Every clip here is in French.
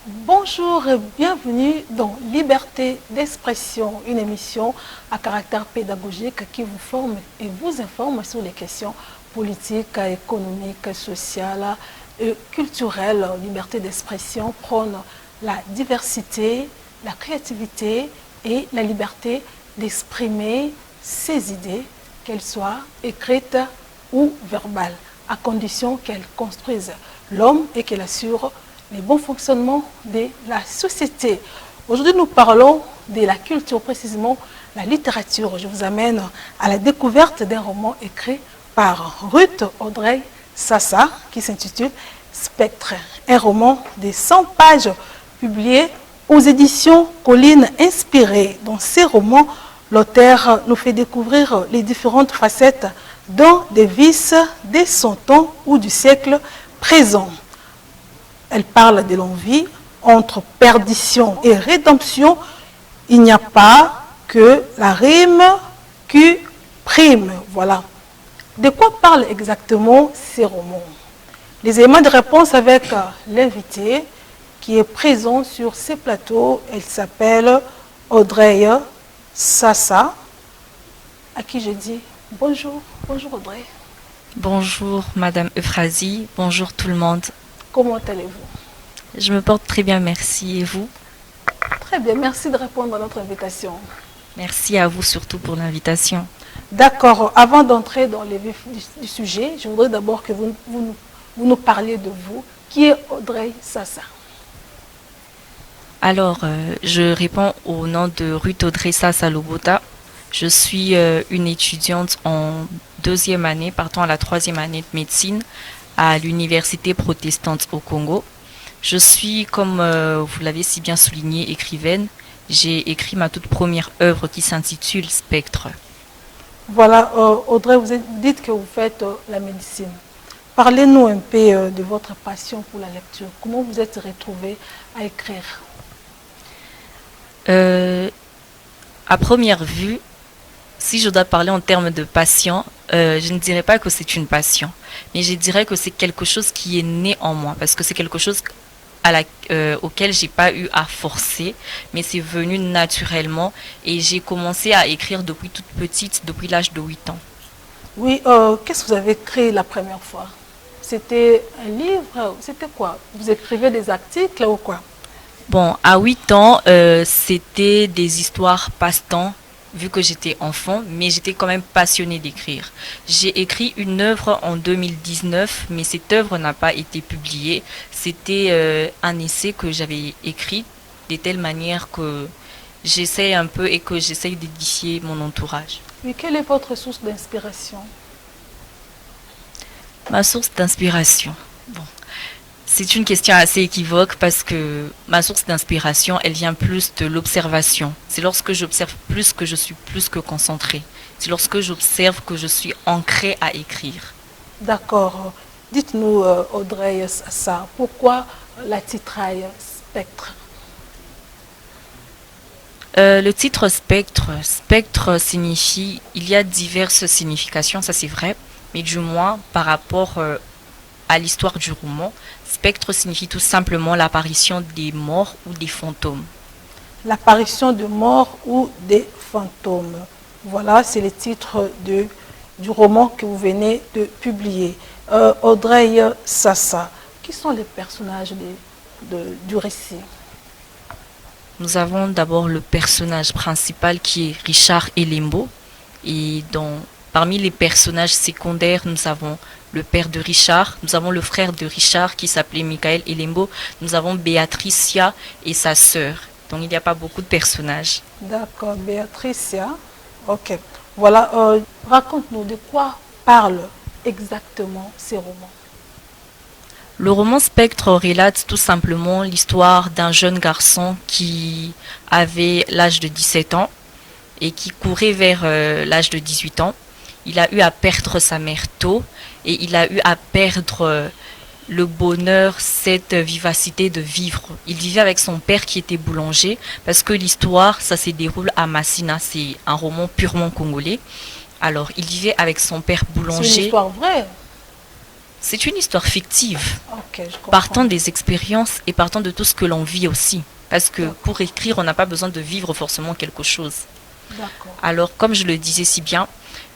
Bonjour et bienvenue dans Liberté d'expression, une émission à caractère pédagogique qui vous forme et vous informe sur les questions politiques, économiques, sociales et culturelles. Liberté d'expression prône la diversité, la créativité et la liberté d'exprimer ses idées, qu'elles soient écrites ou verbales, à condition qu'elles construisent l'homme et qu'elles assurent les bons fonctionnements de la société. Aujourd'hui, nous parlons de la culture, précisément la littérature. Je vous amène à la découverte d'un roman écrit par Ruth Audrey Sassa qui s'intitule Spectre, un roman de 100 pages publié aux éditions Colline Inspirée. Dans ces romans, l'auteur nous fait découvrir les différentes facettes dans des vices de son temps ou du siècle présent. Elle parle de l'envie, entre perdition et rédemption, il n'y a pas que la rime qui prime. Voilà. De quoi parlent exactement ces romans? Les éléments de réponse avec l'invité qui est présent sur ces plateaux. Elle s'appelle Audrey Sassa, à qui je dis bonjour. Bonjour Audrey. Bonjour Madame Euphrasie, bonjour tout le monde. Comment allez-vous? Je me porte très bien, merci. Et vous? Très bien, merci de répondre à notre invitation. Merci à vous surtout pour l'invitation. D'accord, avant d'entrer dans les vifs du sujet, je voudrais d'abord que vous nous parliez de vous. Qui est Audrey Sassa? Alors, je réponds au nom de Ruth Audrey Sassa Lobota. Je suis une étudiante en deuxième année, partant à la troisième année de médecine à l'Université protestante au Congo. Je suis, comme vous l'avez si bien souligné, écrivaine. J'ai écrit ma toute première œuvre qui s'intitule Spectre. Voilà, Audrey, vous dites que vous faites la médecine. Parlez-nous un peu de votre passion pour la lecture. Comment vous êtes retrouvée à écrire? À première vue, si je dois parler en termes de passion, je ne dirais pas que c'est une passion, mais je dirais que c'est quelque chose qui est né en moi, parce que c'est quelque chose auquel j'ai pas eu à forcer, mais c'est venu naturellement et j'ai commencé à écrire depuis toute petite, depuis l'âge de 8 ans. Oui, qu'est-ce que vous avez écrit la première fois? C'était un livre? C'était quoi? Vous écrivez des articles ou quoi? Bon, à 8 ans, c'était des histoires passe-temps, vu que j'étais enfant, mais j'étais quand même passionnée d'écrire. J'ai écrit une œuvre en 2019, mais cette œuvre n'a pas été publiée. C'était un essai que j'avais écrit de telle manière que j'essaie un peu et que j'essaie d'édifier mon entourage. Oui, quelle est votre source d'inspiration? Ma source d'inspiration. Bon. C'est une question assez équivoque parce que ma source d'inspiration, elle vient plus de l'observation. C'est lorsque j'observe plus que je suis plus que concentrée. C'est lorsque j'observe que je suis ancrée à écrire. D'accord. Dites-nous, Audrey Sassa, pourquoi la titraille Spectre? Le titre Spectre signifie, il y a diverses significations, ça c'est vrai, mais du moins par rapport à l'histoire du roman, Spectre signifie tout simplement l'apparition des morts ou des fantômes. L'apparition de morts ou des fantômes. Voilà, c'est le titre du roman que vous venez de publier. Audrey Sassa, qui sont les personnages du récit? Nous avons d'abord le personnage principal qui est Richard Elembo. Et parmi les personnages secondaires, nous avons le père de Richard, nous avons le frère de Richard qui s'appelait Michael Elembo, nous avons Béatricia et sa sœur. Donc il n'y a pas beaucoup de personnages. D'accord, Béatricia. Ok. Voilà, raconte-nous de quoi parlent exactement ces romans. Le roman Spectre relate tout simplement l'histoire d'un jeune garçon qui avait l'âge de 17 ans et qui courait vers l'âge de 18 ans. Il a eu à perdre sa mère tôt et il a eu à perdre le bonheur, cette vivacité de vivre. Il vivait avec son père qui était boulanger, parce que l'histoire, ça se déroule à Massina, c'est un roman purement congolais. Alors, il vivait avec son père boulanger. C'est une histoire vraie. C'est une histoire fictive, Ok, je comprends. partant des expériences et partant de tout ce que l'on vit aussi. Parce que D'accord. pour écrire, on n'a pas besoin de vivre forcément quelque chose. D'accord. Alors, comme je le disais si bien,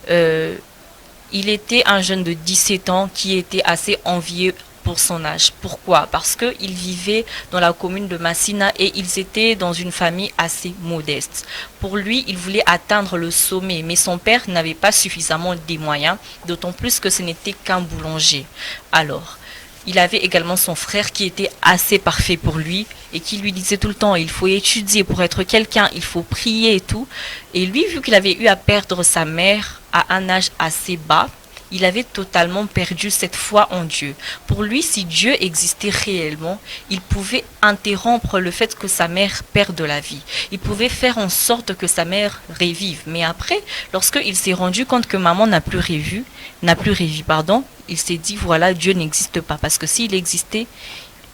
il était un jeune de 17 ans qui était assez envié pour son âge. Pourquoi? Parce qu'il vivait dans la commune de Massina et ils étaient dans une famille assez modeste. Pour lui, il voulait atteindre le sommet, mais son père n'avait pas suffisamment des moyens, d'autant plus que ce n'était qu'un boulanger. Alors, il avait également son frère qui était assez parfait pour lui et qui lui disait tout le temps, il faut étudier pour être quelqu'un, il faut prier et tout. Et lui, vu qu'il avait eu à perdre sa mère à un âge assez bas, il avait totalement perdu cette foi en Dieu. Pour lui, si Dieu existait réellement, il pouvait interrompre le fait que sa mère perde la vie. Il pouvait faire en sorte que sa mère revive. Mais après, lorsqu'il s'est rendu compte que maman n'a plus revu, il s'est dit, voilà, Dieu n'existe pas. Parce que s'il existait,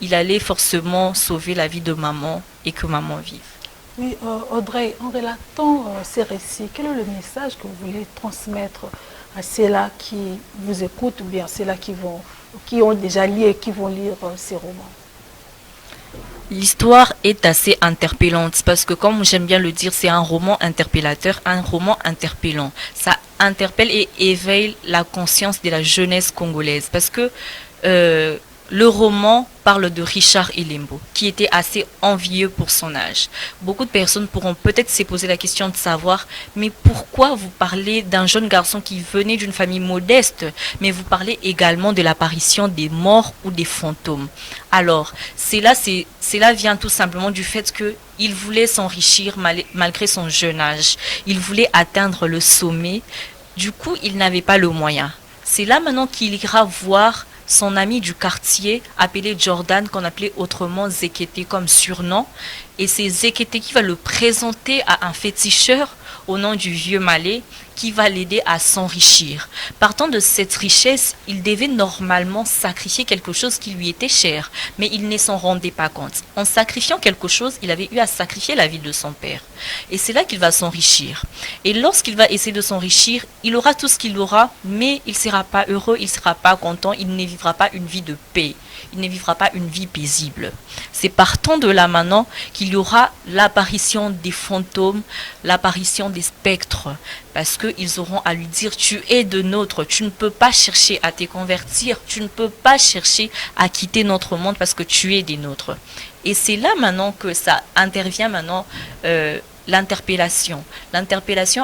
il allait forcément sauver la vie de maman et que maman vive. Oui, Audrey, en relatant ces récits, quel est le message que vous voulez transmettre à ceux-là qui vous écoutent ou bien ceux-là qui ont déjà lu et qui vont lire ces romans? L'histoire est assez interpellante parce que, comme j'aime bien le dire, c'est un roman interpellateur, un roman interpellant. Ça interpelle et éveille la conscience de la jeunesse congolaise parce que le roman parle de Richard Elembo, qui était assez envieux pour son âge. Beaucoup de personnes pourront peut-être se poser la question de savoir, mais pourquoi vous parlez d'un jeune garçon qui venait d'une famille modeste, mais vous parlez également de l'apparition des morts ou des fantômes. Alors, cela vient tout simplement du fait qu'il voulait s'enrichir malgré son jeune âge. Il voulait atteindre le sommet. Du coup, il n'avait pas le moyen. C'est là maintenant qu'il ira voir son ami du quartier appelé Jordan, qu'on appelait autrement Zekete comme surnom. Et c'est Zekete qui va le présenter à un féticheur au nom du vieux Malais qui va l'aider à s'enrichir. Partant de cette richesse, il devait normalement sacrifier quelque chose qui lui était cher, mais il ne s'en rendait pas compte. En sacrifiant quelque chose, il avait eu à sacrifier la vie de son père. Et c'est là qu'il va s'enrichir. Et lorsqu'il va essayer de s'enrichir, il aura tout ce qu'il aura, mais il ne sera pas heureux, il ne sera pas content, il ne vivra pas une vie de paix. Il ne vivra pas une vie paisible. C'est partant de là maintenant qu'il y aura l'apparition des fantômes, l'apparition des spectres, parce qu'ils auront à lui dire, tu es de nôtre, tu ne peux pas chercher à te convertir, tu ne peux pas chercher à quitter notre monde parce que tu es des nôtres. Et c'est là maintenant que ça intervient maintenant l'interpellation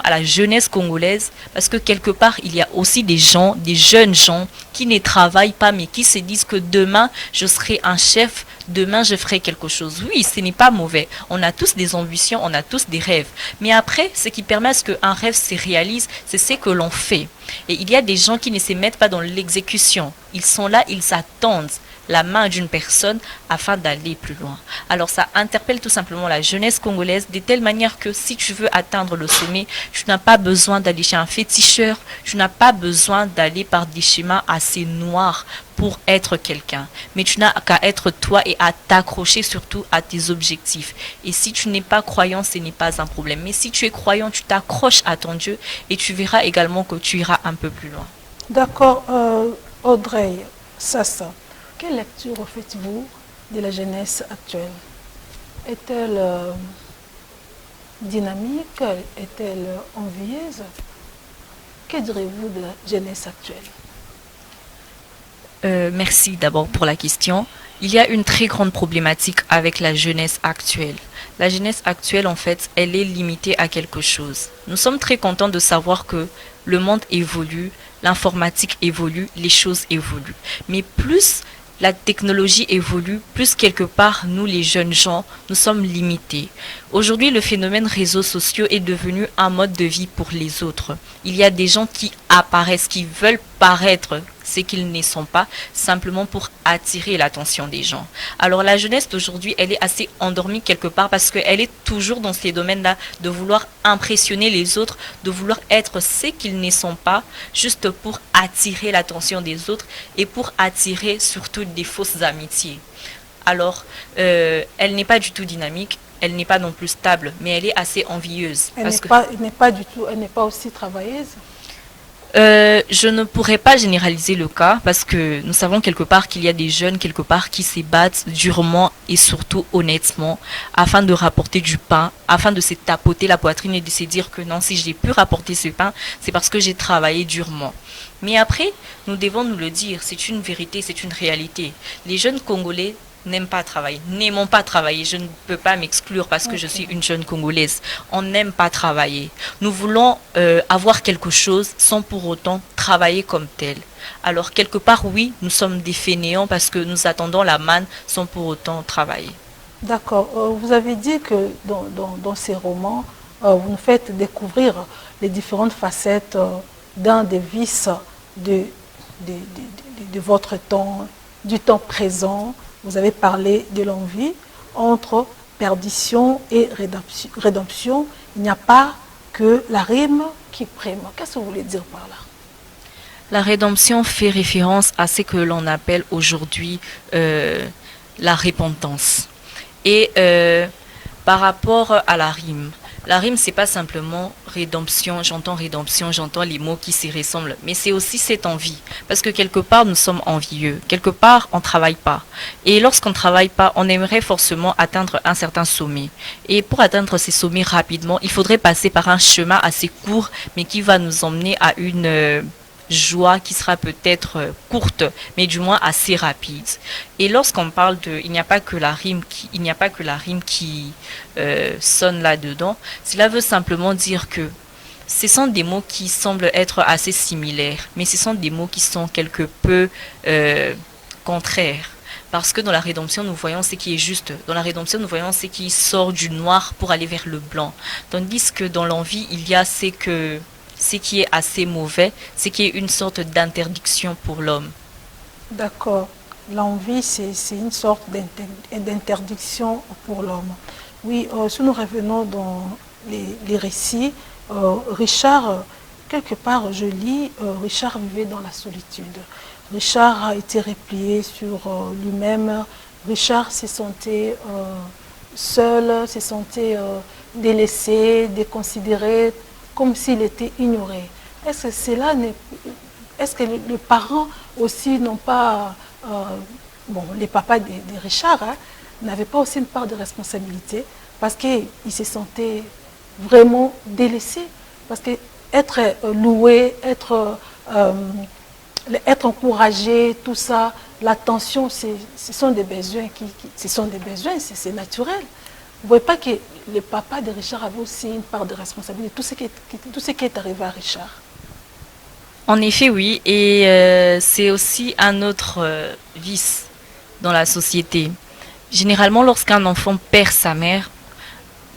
à la jeunesse congolaise, parce que quelque part il y a aussi des gens, des jeunes gens qui ne travaillent pas mais qui se disent que demain je serai un chef, demain je ferai quelque chose. Oui, ce n'est pas mauvais, on a tous des ambitions, on a tous des rêves, mais après ce qui permet à ce qu'un rêve se réalise, c'est ce que l'on fait. Et il y a des gens qui ne se mettent pas dans l'exécution, ils sont là, ils attendent la main d'une personne afin d'aller plus loin. Alors ça interpelle tout simplement la jeunesse congolaise de telle manière que si tu veux atteindre le sommet, tu n'as pas besoin d'aller chez un féticheur, tu n'as pas besoin d'aller par des chemins assez noirs pour être quelqu'un. Mais tu n'as qu'à être toi et à t'accrocher surtout à tes objectifs. Et si tu n'es pas croyant, ce n'est pas un problème. Mais si tu es croyant, tu t'accroches à ton Dieu et tu verras également que tu iras un peu plus loin. D'accord, Audrey, ça. Quelle lecture faites-vous de la jeunesse actuelle? Est-elle dynamique? Est-elle envieuse? Que direz-vous de la jeunesse actuelle? Merci d'abord pour la question. Il y a une très grande problématique avec la jeunesse actuelle. La jeunesse actuelle, en fait, elle est limitée à quelque chose. Nous sommes très contents de savoir que le monde évolue, l'informatique évolue, les choses évoluent. Mais plus la technologie évolue, plus quelque part, nous les jeunes gens, nous sommes limités. Aujourd'hui, le phénomène réseaux sociaux est devenu un mode de vie pour les autres. Il y a des gens qui apparaissent, qui veulent paraître ce qu'ils ne sont pas, simplement pour attirer l'attention des gens. Alors la jeunesse d'aujourd'hui, elle est assez endormie quelque part parce qu'elle est toujours dans ces domaines-là de vouloir impressionner les autres, de vouloir être ce qu'ils ne sont pas, juste pour attirer l'attention des autres et pour attirer surtout des fausses amitiés. Alors, elle n'est pas du tout dynamique, elle n'est pas non plus stable, mais elle est assez envieuse. Elle n'est pas du tout, elle n'est pas aussi travailleuse. Je ne pourrais pas généraliser le cas parce que nous savons quelque part qu'il y a des jeunes quelque part qui se battent durement et surtout honnêtement afin de rapporter du pain, afin de se tapoter la poitrine et de se dire que non, si j'ai pu rapporter ce pain, c'est parce que j'ai travaillé durement. Mais après, nous devons nous le dire, c'est une vérité, c'est une réalité. Les jeunes Congolais n'aiment pas travailler, n'aimons pas travailler. Je ne peux pas m'exclure parce que je suis une jeune Congolaise. On n'aime pas travailler. Nous voulons avoir quelque chose sans pour autant travailler comme tel. Alors quelque part, oui, nous sommes des fainéants parce que nous attendons la manne sans pour autant travailler. D'accord. Vous avez dit que dans ces romans, vous nous faites découvrir les différentes facettes d'un des vices de votre temps, du temps présent. Vous avez parlé de l'envie. Entre perdition et rédemption, il n'y a pas que la rime qui prime. Qu'est-ce que vous voulez dire par là? La rédemption fait référence à ce que l'on appelle aujourd'hui la repentance. Et par rapport à la rime, c'est pas simplement rédemption, j'entends les mots qui s'y ressemblent, mais c'est aussi cette envie. Parce que quelque part, nous sommes envieux. Quelque part, on travaille pas. Et lorsqu'on travaille pas, on aimerait forcément atteindre un certain sommet. Et pour atteindre ces sommets rapidement, il faudrait passer par un chemin assez court, mais qui va nous emmener à une joie qui sera peut-être courte, mais du moins assez rapide. Et lorsqu'on parle de, il n'y a pas que la rime qui sonne là-dedans, cela veut simplement dire que ce sont des mots qui semblent être assez similaires, mais ce sont des mots qui sont quelque peu contraires. Parce que dans la rédemption, nous voyons ce qui est juste. Dans la rédemption, nous voyons ce qui sort du noir pour aller vers le blanc. Tandis que dans l'envie, il y a ce qui est assez mauvais, ce qui est une sorte d'interdiction pour l'homme. D'accord. L'envie, c'est une sorte d'interdiction pour l'homme. Oui, si nous revenons dans les récits, Richard, quelque part, je lis, Richard vivait dans la solitude. Richard a été replié sur lui-même. Richard se sentait seul, se sentait délaissé, déconsidéré, comme s'il était ignoré. Est-ce que les parents aussi n'ont pas, bon, les papas de Richard n'avaient pas aussi une part de responsabilité parce qu'ils se sentaient vraiment délaissés, parce que être loué, être encouragé, tout ça, l'attention, ce sont des besoins c'est naturel. Vous ne voyez pas que le papa de Richard avait aussi une part de responsabilité, tout ce qui est arrivé à Richard. En effet, oui, et c'est aussi un autre vice dans la société. Généralement, lorsqu'un enfant perd sa mère,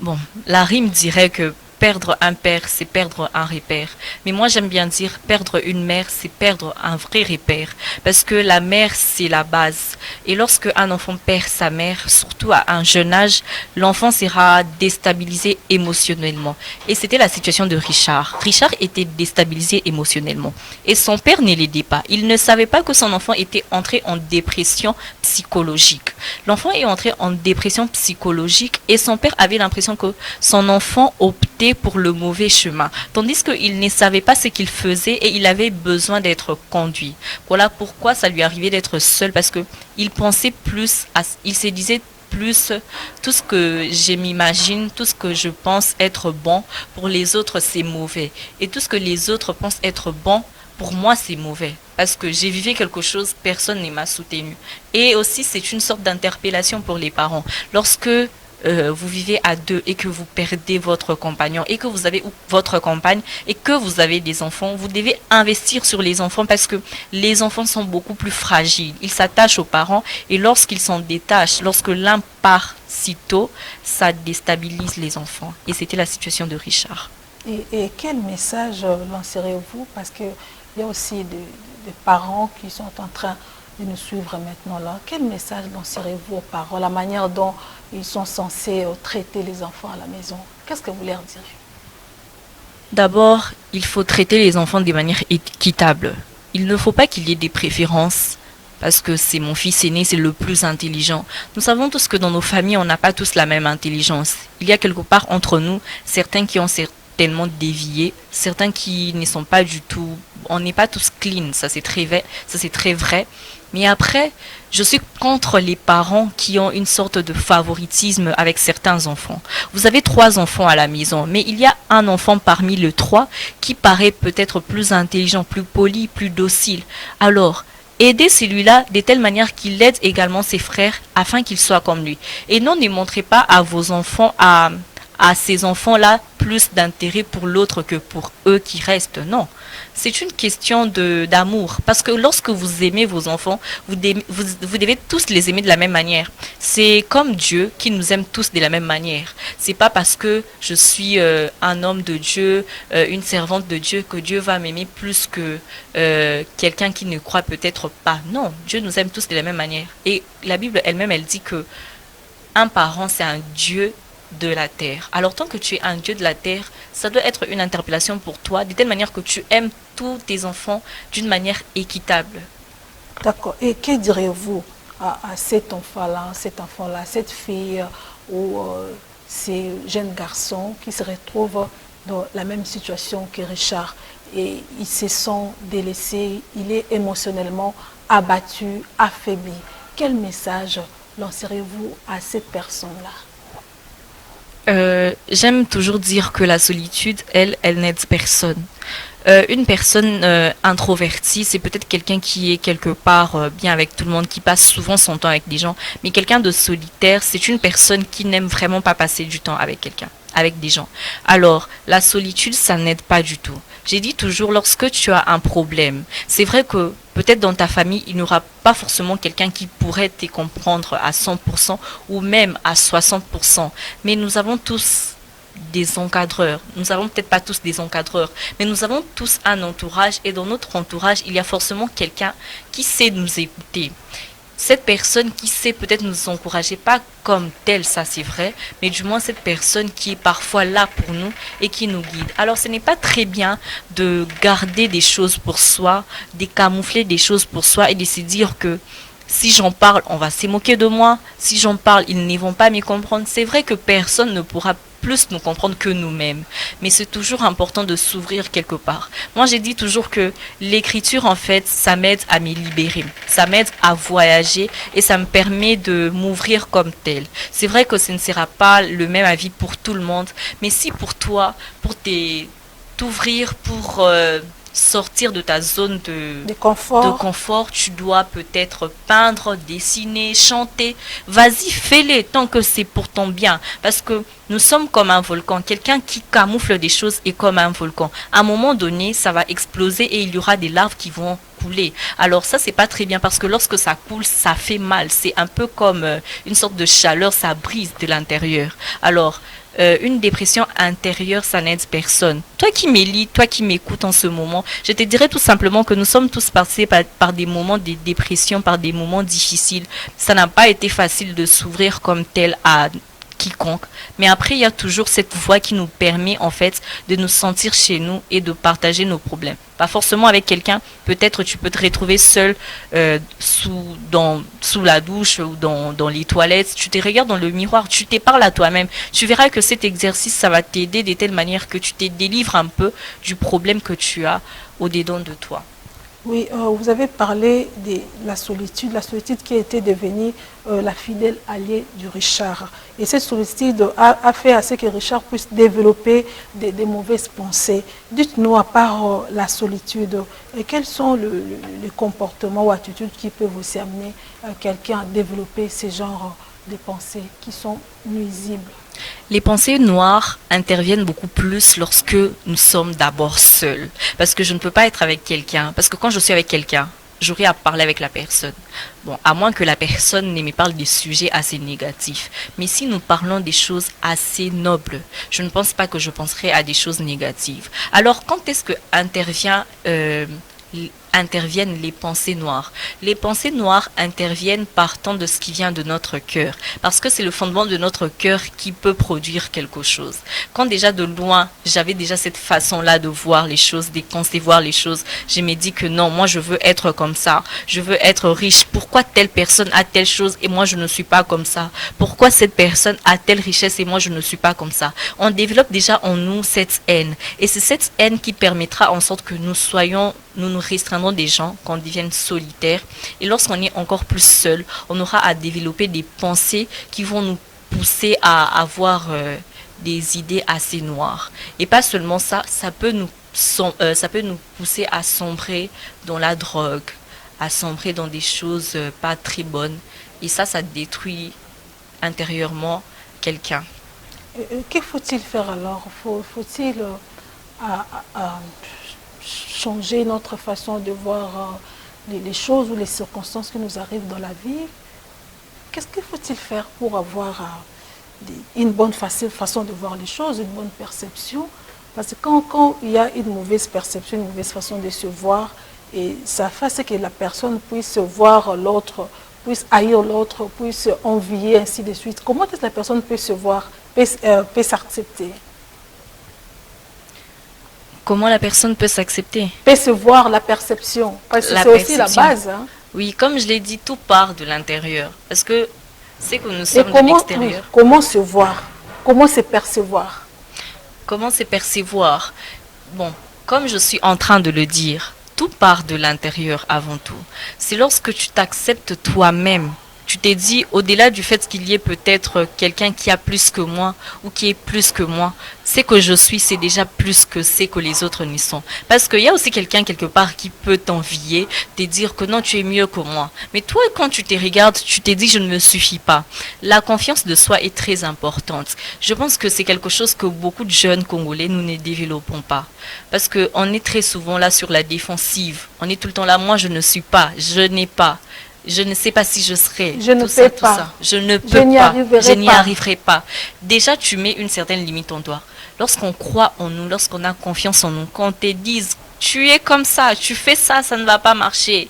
bon, la rime dirait que perdre un père, c'est perdre un repère. Mais moi, j'aime bien dire perdre une mère, c'est perdre un vrai repère. Parce que la mère, c'est la base. Et lorsque un enfant perd sa mère, surtout à un jeune âge, l'enfant sera déstabilisé émotionnellement. Et c'était la situation de Richard. Richard était déstabilisé émotionnellement. Et son père ne l'aidait pas. Il ne savait pas que son enfant était entré en dépression psychologique. L'enfant est entré en dépression psychologique et son père avait l'impression que son enfant optait pour le mauvais chemin, tandis qu'il ne savait pas ce qu'il faisait et il avait besoin d'être conduit. Voilà pourquoi ça lui arrivait d'être seul, parce que il pensait plus, il se disait plus, tout ce que je m'imagine, tout ce que je pense être bon, pour les autres c'est mauvais. Et tout ce que les autres pensent être bon, pour moi c'est mauvais. Parce que j'ai vécu quelque chose, personne ne m'a soutenu. Et aussi c'est une sorte d'interpellation pour les parents. Lorsque vous vivez à deux et que vous perdez votre compagnon et que vous avez votre compagne et que vous avez des enfants, vous devez investir sur les enfants parce que les enfants sont beaucoup plus fragiles. Ils s'attachent aux parents et lorsqu'ils s'en détachent, lorsque l'un part si tôt, ça déstabilise les enfants. Et c'était la situation de Richard. Et quel message lancerez-vous? Parce qu'il y a aussi des parents qui sont en train de nous suivre maintenant là, quel message lancerez-vous aux parents, la manière dont ils sont censés traiter les enfants à la maison? Qu'est-ce que vous leur direz? D'abord, il faut traiter les enfants de manière équitable. Il ne faut pas qu'il y ait des préférences parce que c'est mon fils aîné, c'est le plus intelligent. Nous savons tous que dans nos familles, on n'a pas tous la même intelligence. Il y a quelque part entre nous certains qui ont certainement dévié, certains qui ne sont pas du tout... On n'est pas tous clean, ça c'est très vrai. Mais après, je suis contre les parents qui ont une sorte de favoritisme avec certains enfants. Vous avez 3 enfants à la maison, mais il y a un enfant parmi les 3 qui paraît peut-être plus intelligent, plus poli, plus docile. Alors, aidez celui-là de telle manière qu'il aide également ses frères afin qu'ils soient comme lui. Et non, ne montrez pas à vos enfants, à ces enfants-là, plus d'intérêt pour l'autre que pour eux qui restent. Non. C'est une question d'amour. Parce que lorsque vous aimez vos enfants, vous devez tous les aimer de la même manière. C'est comme Dieu qui nous aime tous de la même manière. C'est pas parce que je suis un homme de Dieu, une servante de Dieu, que Dieu va m'aimer plus que quelqu'un qui ne croit peut-être pas. Non, Dieu nous aime tous de la même manière. Et la Bible elle-même, elle dit que un parent, c'est un Dieu de la terre. Alors tant que tu es un Dieu de la terre, ça doit être une interpellation pour toi, de telle manière que tu aimes tous tes enfants d'une manière équitable. D'accord. Et que direz-vous à cet enfant-là, cette fille ou ces jeunes garçons qui se retrouvent dans la même situation que Richard et ils se sont délaissés, il est émotionnellement abattu, affaibli? Quel message lancerez-vous à cette personne-là? J'aime toujours dire que la solitude, elle n'aide personne. Une personne introvertie, c'est peut-être quelqu'un qui est quelque part bien avec tout le monde, qui passe souvent son temps avec des gens. Mais quelqu'un de solitaire, c'est une personne qui n'aime vraiment pas passer du temps avec quelqu'un, avec des gens. Alors, la solitude, ça n'aide pas du tout. J'ai dit toujours, lorsque tu as un problème, c'est vrai que peut-être dans ta famille, il n'y aura pas forcément quelqu'un qui pourrait te comprendre à 100% ou même à 60%. Mais nous avons tous des encadreurs. Nous n'avons peut-être pas tous des encadreurs, mais nous avons tous un entourage et dans notre entourage, il y a forcément quelqu'un qui sait nous écouter. Cette personne qui sait peut-être nous encourager, pas comme telle, ça c'est vrai, mais du moins cette personne qui est parfois là pour nous et qui nous guide. Alors ce n'est pas très bien de garder des choses pour soi, de camoufler des choses pour soi et de se dire que si j'en parle, on va se moquer de moi. Si j'en parle, ils ne vont pas me comprendre. C'est vrai que personne ne pourra plus nous comprendre que nous-mêmes. Mais c'est toujours important de s'ouvrir quelque part. Moi, j'ai dit toujours que l'écriture, en fait, ça m'aide à me libérer. Ça m'aide à voyager et ça me permet de m'ouvrir comme tel. C'est vrai que ce ne sera pas le même avis pour tout le monde. Mais si pour toi, pour t'ouvrir, pour... sortir de ta zone de confort, tu dois peut-être peindre, dessiner, chanter. Vas-y, fais-les tant que c'est pour ton bien. Parce que nous sommes comme un volcan. Quelqu'un qui camoufle des choses est comme un volcan. À un moment donné, ça va exploser et il y aura des larves qui vont couler. Alors ça, c'est pas très bien parce que lorsque ça coule, ça fait mal. C'est un peu comme une sorte de chaleur, ça brise de l'intérieur. Alors, une dépression intérieure, ça n'aide personne. Toi qui m'élis, toi qui m'écoutes en ce moment, je te dirais tout simplement que nous sommes tous passés par des moments de dépression, par des moments difficiles. Ça n'a pas été facile de s'ouvrir comme tel à quiconque. Mais après, il y a toujours cette voix qui nous permet en fait de nous sentir chez nous et de partager nos problèmes. Pas forcément avec quelqu'un, peut-être tu peux te retrouver seul sous la douche ou dans les toilettes. Tu te regardes dans le miroir, tu te parles à toi-même. Tu verras que cet exercice, ça va t'aider de telle manière que tu te délivres un peu du problème que tu as au-dedans de toi. Oui, vous avez parlé de la solitude qui a été devenue la fidèle alliée du Richard. Et cette solitude a fait à ce que Richard puisse développer des mauvaises pensées. Dites-nous, à part la solitude, quels sont les comportements ou attitudes qui peuvent aussi amener quelqu'un à développer ce genre de pensées qui sont nuisibles? Les pensées noires interviennent beaucoup plus lorsque nous sommes d'abord seuls. Parce que je ne peux pas être avec quelqu'un. Parce que quand je suis avec quelqu'un, j'aurai à parler avec la personne. Bon, à moins que la personne ne me parle des sujets assez négatifs. Mais si nous parlons des choses assez nobles, je ne pense pas que je penserai à des choses négatives. Alors, quand est-ce que intervient interviennent les pensées noires. Les pensées noires interviennent partant de ce qui vient de notre cœur, parce que c'est le fondement de notre cœur qui peut produire quelque chose. Quand déjà de loin, j'avais déjà cette façon-là de voir les choses, de concevoir les choses, je me dis que non, moi je veux être comme ça, je veux être riche. Pourquoi telle personne a telle chose et moi je ne suis pas comme ça? Pourquoi cette personne a telle richesse et moi je ne suis pas comme ça? On développe déjà en nous cette haine, et c'est cette haine qui permettra en sorte que nous nous restreindrons des gens, qu'on devienne solitaires. Et lorsqu'on est encore plus seul, on aura à développer des pensées qui vont nous pousser à avoir des idées assez noires. Et pas seulement ça, ça peut nous pousser à sombrer dans la drogue, à sombrer dans des choses pas très bonnes. Et ça détruit intérieurement quelqu'un. Que faut-il faire alors? Faut-il changer notre façon de voir les choses ou les circonstances qui nous arrivent dans la vie? Qu'est-ce qu'il faut-il faire pour avoir une bonne façon de voir les choses, une bonne perception? Parce que quand il y a une mauvaise perception, une mauvaise façon de se voir, et ça fait que la personne puisse voir l'autre, puisse haïr l'autre, puisse envier, ainsi de suite. Comment est-ce que la personne peut se voir, peut s'accepter? Comment la personne peut s'accepter? Peut se voir la perception, parce que c'est aussi la base. Hein? Oui, comme je l'ai dit, tout part de l'intérieur. Parce que c'est que nous sommes de l'extérieur. Oui, comment se voir? Comment se percevoir? Comment se percevoir? Bon, comme je suis en train de le dire, tout part de l'intérieur avant tout. C'est lorsque tu t'acceptes toi-même. Tu t'es dit, au-delà du fait qu'il y ait peut-être quelqu'un qui a plus que moi ou qui est plus que moi, c'est que je suis, c'est déjà plus que c'est que les autres n'y sont. Parce qu'il y a aussi quelqu'un quelque part qui peut t'envier, te dire que non, tu es mieux que moi. Mais toi, quand tu te regardes, tu t'es dit, je ne me suffis pas. La confiance de soi est très importante. Je pense que c'est quelque chose que beaucoup de jeunes Congolais, nous ne développons pas. Parce qu'on est très souvent là sur la défensive. On est tout le temps là, moi je ne suis pas, je n'ai pas. Je ne sais pas si je serai. Je ne peux pas. Je ne peux pas. Je n'y arriverai pas. Déjà, tu mets une certaine limite en toi. Lorsqu'on croit en nous, lorsqu'on a confiance en nous, quand on te dise, tu es comme ça, tu fais ça, ça ne va pas marcher.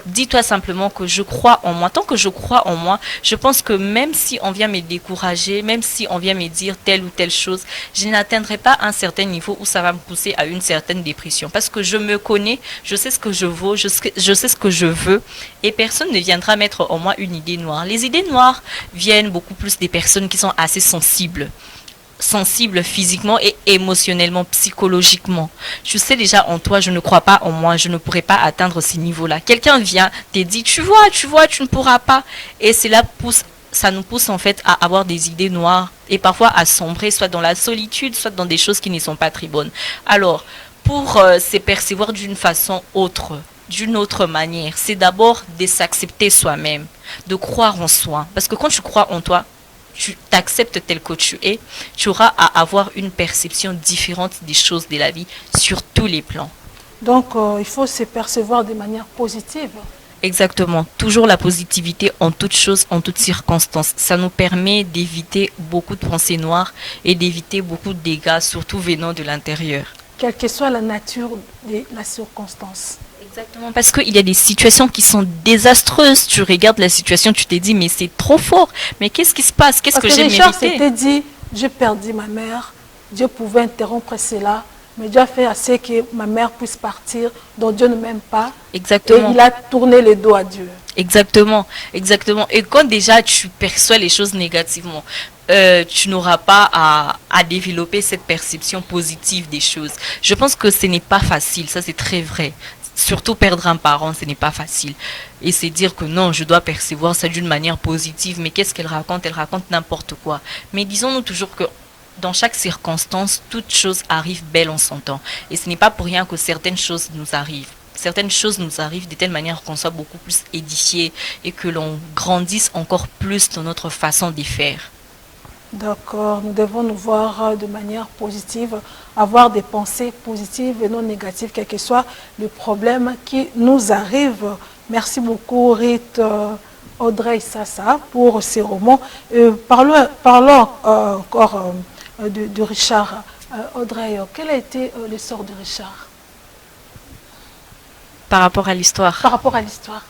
Dis-toi simplement que je crois en moi. Tant que je crois en moi, je pense que même si on vient me décourager, même si on vient me dire telle ou telle chose, je n'atteindrai pas un certain niveau où ça va me pousser à une certaine dépression. Parce que je me connais, je sais ce que je vaux, je sais ce que je veux, et personne ne viendra mettre en moi une idée noire. Les idées noires viennent beaucoup plus des personnes qui sont assez sensibles physiquement et émotionnellement, psychologiquement. Je sais déjà en toi, je ne crois pas en moi, je ne pourrai pas atteindre ces niveaux-là. Quelqu'un vient, te dit, tu vois, tu ne pourras pas. Et ça nous pousse en fait à avoir des idées noires et parfois à sombrer, soit dans la solitude, soit dans des choses qui ne sont pas très bonnes. Alors, pour se percevoir d'une façon autre, d'une autre manière, c'est d'abord de s'accepter soi-même, de croire en soi. Parce que quand tu crois en toi, tu t'acceptes tel que tu es, tu auras à avoir une perception différente des choses de la vie sur tous les plans. Donc, il faut se percevoir de manière positive. Exactement. Toujours la positivité en toutes choses, en toutes circonstances. Ça nous permet d'éviter beaucoup de pensées noires et d'éviter beaucoup de dégâts, surtout venant de l'intérieur. Quelle que soit la nature de la circonstance. Exactement, parce qu'il y a des situations qui sont désastreuses. Tu regardes la situation, tu te dis, mais c'est trop fort. Mais qu'est-ce qui se passe? Qu'est-ce que j'ai mérité? Richard s'était dit, j'ai perdu ma mère. Dieu pouvait interrompre cela. Mais Dieu a fait assez que ma mère puisse partir, dont Dieu ne m'aime pas. Exactement. Et il a tourné le dos à Dieu. Exactement, exactement. Et quand déjà tu perçois les choses négativement, tu n'auras pas à développer cette perception positive des choses. Je pense que ce n'est pas facile, ça c'est très vrai. Surtout perdre un parent, ce n'est pas facile. Et c'est dire que non, je dois percevoir ça d'une manière positive. Mais qu'est-ce qu'elle raconte? Elle raconte n'importe quoi. Mais disons-nous toujours que dans chaque circonstance, toute chose arrive belle en son temps. Et ce n'est pas pour rien que certaines choses nous arrivent. Certaines choses nous arrivent de telle manière qu'on soit beaucoup plus édifié et que l'on grandisse encore plus dans notre façon d'y faire. D'accord, nous devons nous voir de manière positive, avoir des pensées positives et non négatives, quel que soit le problème qui nous arrive. Merci beaucoup, Rite Audrey Sassa, pour ces romans. Parlons encore de Richard. Audrey, quel a été le sort de Richard? Par rapport à l'histoire. Par rapport à l'histoire.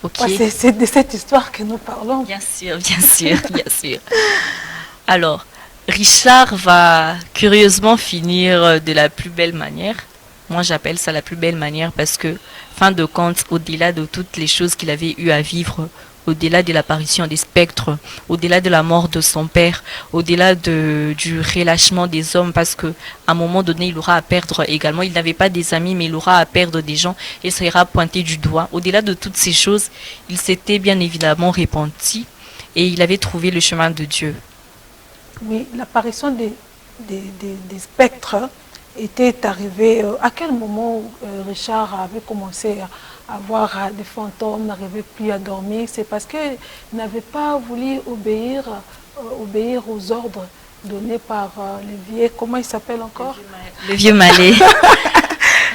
Ok. Ouais, c'est de cette histoire que nous parlons. Bien sûr, bien sûr, bien sûr. Alors, Richard va curieusement finir de la plus belle manière. Moi, j'appelle ça la plus belle manière parce que, fin de compte, au-delà de toutes les choses qu'il avait eu à vivre, au-delà de l'apparition des spectres, au-delà de la mort de son père, au-delà du relâchement des hommes, parce que à un moment donné, il aura à perdre également. Il n'avait pas des amis, mais il aura à perdre des gens. Il sera pointé du doigt. Au-delà de toutes ces choses, il s'était bien évidemment repenti et il avait trouvé le chemin de Dieu. Oui, l'apparition des spectres était arrivée. À quel moment Richard avait commencé à voir des fantômes, n'arrivait plus à dormir? C'est parce qu'il n'avait pas voulu obéir aux ordres donnés par le vieux, comment il s'appelle encore? Le vieux Malais.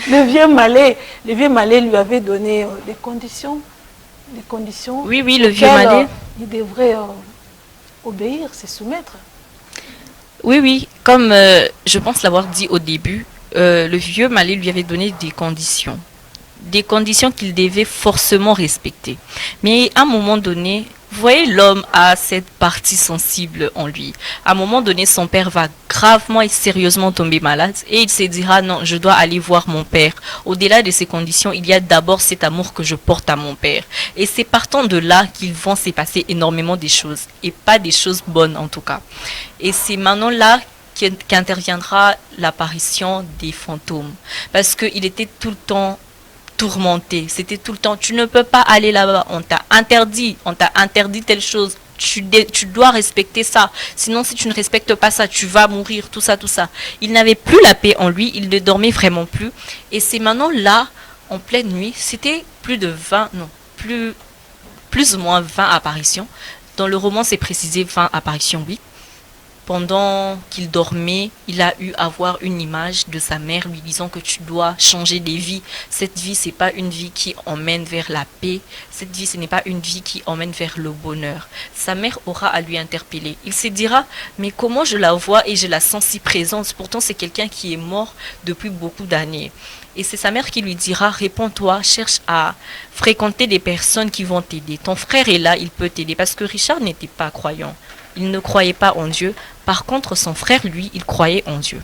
Le vieux Malais lui avait donné des conditions. Oui, oui, le vieux Malais. Il devrait obéir, se soumettre. Oui, oui, comme je pense l'avoir dit au début, le vieux Malais lui avait donné des conditions qu'il devait forcément respecter. Mais à un moment donné, vous voyez, l'homme a cette partie sensible en lui. À un moment donné, son père va gravement et sérieusement tomber malade et il se dira non, je dois aller voir mon père. Au-delà de ces conditions, il y a d'abord cet amour que je porte à mon père. Et c'est partant de là qu'il vont se passer énormément des choses et pas des choses bonnes en tout cas. Et c'est maintenant là qu'interviendra l'apparition des fantômes. Parce qu'il était tout le temps tourmenté. C'était tout le temps, tu ne peux pas aller là-bas, on t'a interdit telle chose. Tu dois respecter ça. Sinon, si tu ne respectes pas ça, tu vas mourir, tout ça, tout ça. Il n'avait plus la paix en lui, il ne dormait vraiment plus. Et c'est maintenant là, en pleine nuit, c'était plus ou moins 20 apparitions. Dans le roman, c'est précisé 20 apparitions, oui. Pendant qu'il dormait, il a eu à voir une image de sa mère lui disant que tu dois changer de vie. Cette vie, c'est pas une vie qui emmène vers la paix. Cette vie, ce n'est pas une vie qui emmène vers le bonheur. Sa mère aura à lui interpeller. Il se dira, mais comment je la vois et je la sens si présente? Pourtant, c'est quelqu'un qui est mort depuis beaucoup d'années. Et c'est sa mère qui lui dira, réponds-toi, cherche à fréquenter des personnes qui vont t'aider. Ton frère est là, il peut t'aider. Parce que Richard n'était pas croyant. Il ne croyait pas en Dieu. Par contre, son frère, lui, il croyait en Dieu.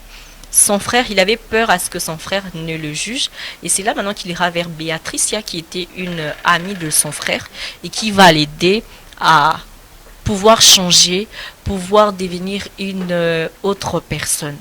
Son frère, il avait peur à ce que son frère ne le juge. Et c'est là maintenant qu'il ira vers Béatricia, qui était une amie de son frère, et qui va l'aider à pouvoir changer, pouvoir devenir une autre personne.